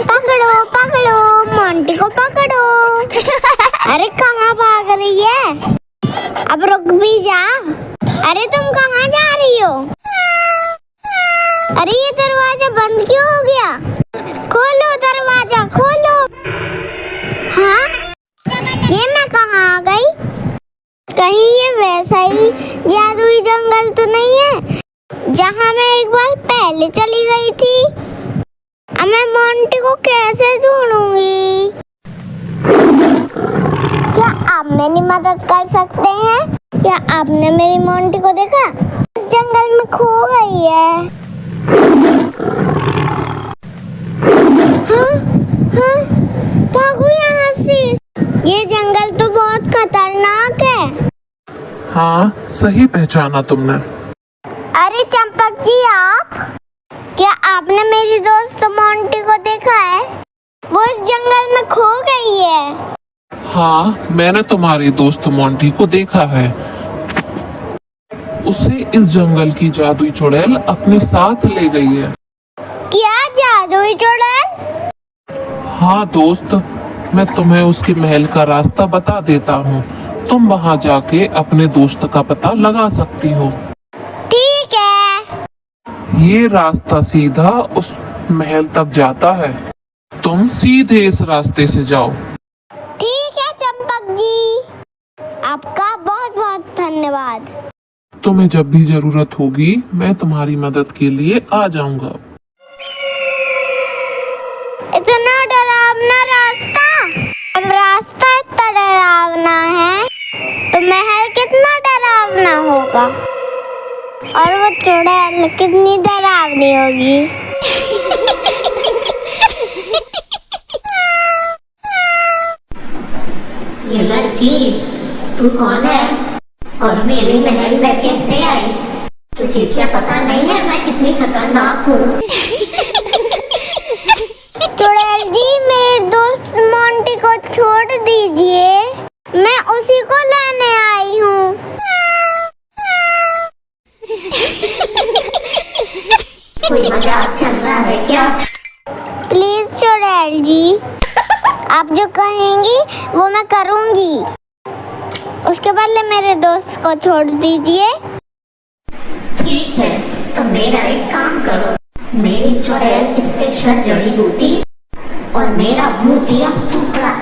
पकड़ो पकड़ो, मोंटी को पकड़ो। अरे कहाँ भाग रही है? अब रुक भी जा। अरे तुम कहाँ जा रही हो? अरे ये दरवाजा बंद क्यों हो गया? खोलो दरवाजा, खोलो। हाँ, ये मैं कहाँ आ गई? कहीं ये वैसा ही जादुई जंगल तो नहीं है जहाँ मैं एक बार पहले चली गई थी? अब मैं मोंटी को कैसे ढूंढूंगी? क्या आप मेरी मदद कर सकते हैं? क्या आपने मेरी मोंटी को देखा? इस जंगल में खो गई है। हाँ हाँ, भागो यहाँ से। ये जंगल तो बहुत खतरनाक है। हाँ, सही पहचाना तुमने। अरे चंपक जी, आप क्या आपने मेरी दोस्त मोंटी को देखा है? वो इस जंगल में खो गई है। हाँ, मैंने तुम्हारी दोस्त मोंटी को देखा है। उसे इस जंगल की जादुई चुड़ैल अपने साथ ले गई है। क्या जादुई चुड़ैल? हाँ दोस्त, मैं तुम्हें उसके महल का रास्ता बता देता हूँ। तुम वहाँ जाके अपने दोस्त का पता लगा सकती हो। ठीक है। ये रास्ता सीधा उस महल तक जाता है। तुम सीधे इस रास्ते से जाओ। ठीक है चंपक जी, आपका बहुत बहुत धन्यवाद। तुम्हें जब भी जरूरत होगी मैं तुम्हारी मदद के लिए आ जाऊंगा। इतना डरावना रास्ता? अब रास्ता इतना डरावना है तो महल कितना डरावना होगा, और वो चुड़ैल कितनी डरावनी होगी। ये लड़की तू कौन है और मेरे महल में कैसे आई? तुझे क्या पता नहीं है मैं कितनी खतरनाक हूँ? चुड़ैल जी, मेरे दोस्त मोंटी को छोड़ दीजिए, मैं उसी को लेने आई हूँ। कोई मजाक चल रहा है क्या? प्लीज चुड़ैल जी, आप जो कहेंगी वो मैं करूँगी। उसके बदले मेरे दोस्त को छोड़ दीजिए। ठीक है, तो मेरा एक काम करो। मेरी चुड़ैल स्पेशल जड़ी बूटी और मेरा भूतिया सुपड़ा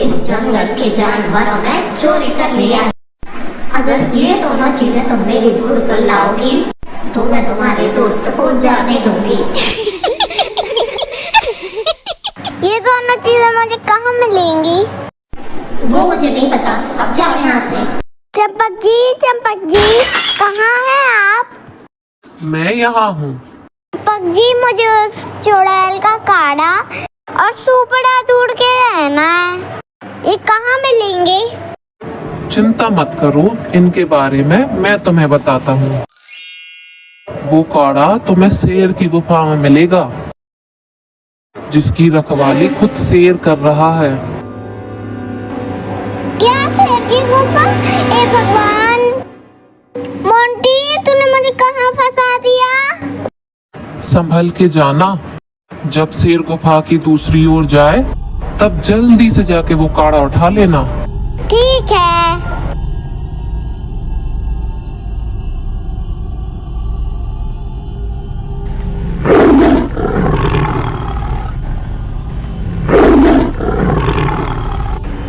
इस जंगल के जानवरों ने चोरी कर लिया है। अगर ये दोनों चीजें तुम मेरी ढूंढ कर लाओगी तो मैं तुम्हारे दोस्त को जाने दूंगी। ये दोनों चीजें मुझे कहाँ मिलेंगी? वो मुझे नहीं पता, अब जाओ यहाँ से। चंपक जी, कहाँ हैं आप? मैं यहाँ हूँ। चंपक जी, मुझे उस चुड़ैल का काढ़ा और सुपड़ा ढूंढ के रहना है। ये कहाँ मिलेंगे? चिंता मत करो, इनके बारे में मैं तुम्हें बताता हूँ। वो काढ़ा तुम्हें शेर की गुफा में मिलेगा, जिसकी रखवाली खुद शेर कर रहा है। क्या शेर की गुफा? ए भगवान, मोंटी तूने मुझे कहाँ फंसा दिया? संभल के जाना, जब शेर गुफा की दूसरी ओर जाए तब जल्दी से जाके वो काढ़ा उठा लेना। ठीक है।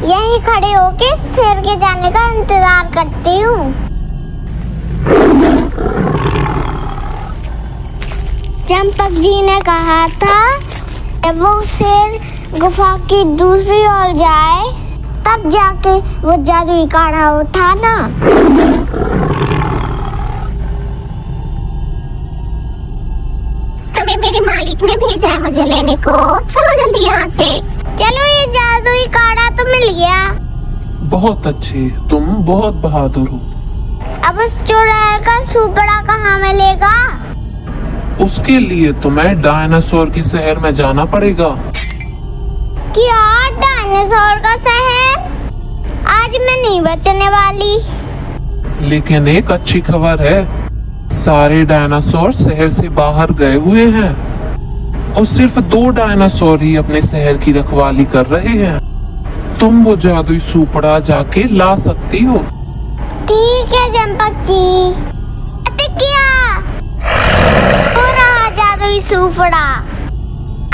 यहीं खड़े होके शेर के जाने का इंतजार करती हूँ। चंपक जी ने कहा था जब वो शेर गुफा की दूसरी ओर जाए तब जाके वो जादुई काढ़ा उठाना। तुम्हें मेरे मालिक ने भेजा है मुझे लेने को। चलो जल्दी यहाँ से। चलो, ये जादुई काढ़ा तो मिल गया। बहुत अच्छे, तुम बहुत बहादुर हो। अब उस चुड़ैल का सुपड़ा कहाँ मिलेगा? उसके लिए तुम्हें डायनासोर के शहर में जाना पड़ेगा। क्या डायनासोर का शहर? आज मैं नहीं बचने वाली। लेकिन एक अच्छी खबर है, सारे डायनासोर शहर से बाहर गए हुए हैं। और सिर्फ 2 डायनासोर ही अपने शहर की रखवाली कर रहे हैं। तुम वो जादुई सुपड़ा जाके ला सकती हो। ठीक है चंपक जी। क्या हो रहा जादुई सुपड़ा?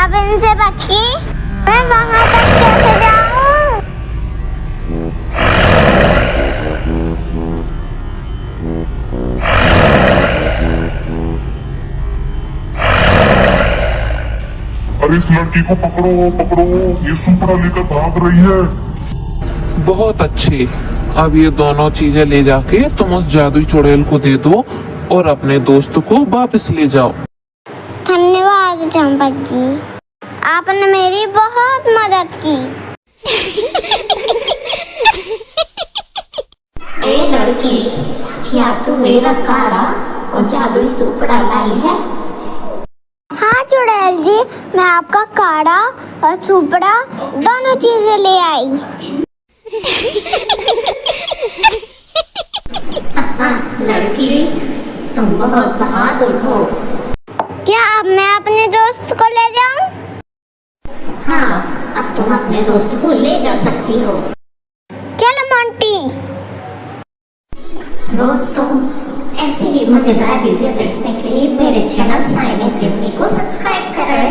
अब इनसे बच के मैं वहां तक कैसे जाऊं? अरे इस लड़की को पकड़ो पकड़ो, ये सुपड़ा लेकर भाग रही है। बहुत अच्छे। अब ये दोनों चीजें ले जाके तुम उस जादुई चुड़ैल को दे दो और अपने दोस्त को वापस ले जाओ। धन्यवाद चंपक जी, आपने मेरी बहुत मदद की। ए लड़की, क्या तू मेरा काढ़ा और जादुई सुपड़ा लाई है? हाँ चुड़ैल जी, मैं आपका काढ़ा और सुपड़ा दोनों चीजें ले आई। लड़की, तुम बहुत बहादुर हो। क्या अब मैं अपने दोस्त को ले जाऊं? हाँ, अब तुम अपने दोस्त को ले जा सकती हो। चलो मोंटी। दोस्तों, ऐसी ही मजेदार वीडियो देखने के लिए मेरे चैनल साइने सिडनी को सब्सक्राइब करें।